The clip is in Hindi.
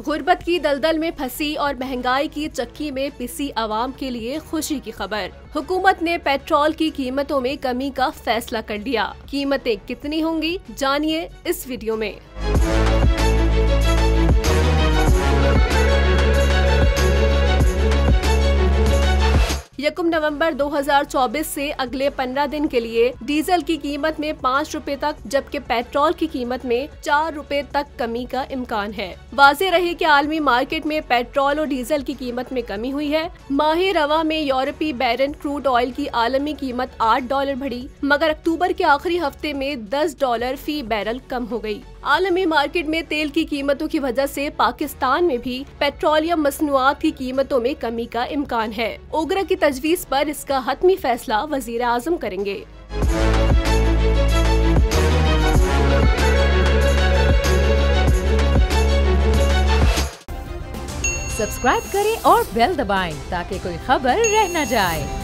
गुर्बत की दलदल में फंसी और महंगाई की चक्की में पिसी आवाम के लिए खुशी की खबर। हुकूमत ने पेट्रोल की कीमतों में कमी का फैसला कर लिया। कीमतें कितनी होंगी, जानिए इस वीडियो में। 1 नवंबर 2024 से अगले 15 दिन के लिए डीजल की कीमत में 5 रुपए तक, जबकि पेट्रोल की कीमत में 4 रुपए तक कमी का इम्कान है। वाज़े रहे कि आलमी मार्केट में पेट्रोल और डीजल की कीमत में कमी हुई है। माह रवा में यूरोपीय बैरन क्रूड ऑयल की आलमी कीमत $8 बढ़ी, मगर अक्टूबर के आखिरी हफ्ते में $10 फी बैरल कम हो गई। आलमी मार्केट में तेल की कीमतों की वजह से पाकिस्तान में भी पेट्रोलियम मसनूआत की कीमतों में कमी का इम्कान है। ओगरा की तजवीज़ पर इसका हतमी फैसला वज़ीर आज़म करेंगे। सब्सक्राइब करें और बेल दबाएं ताकि कोई खबर रह न जाए।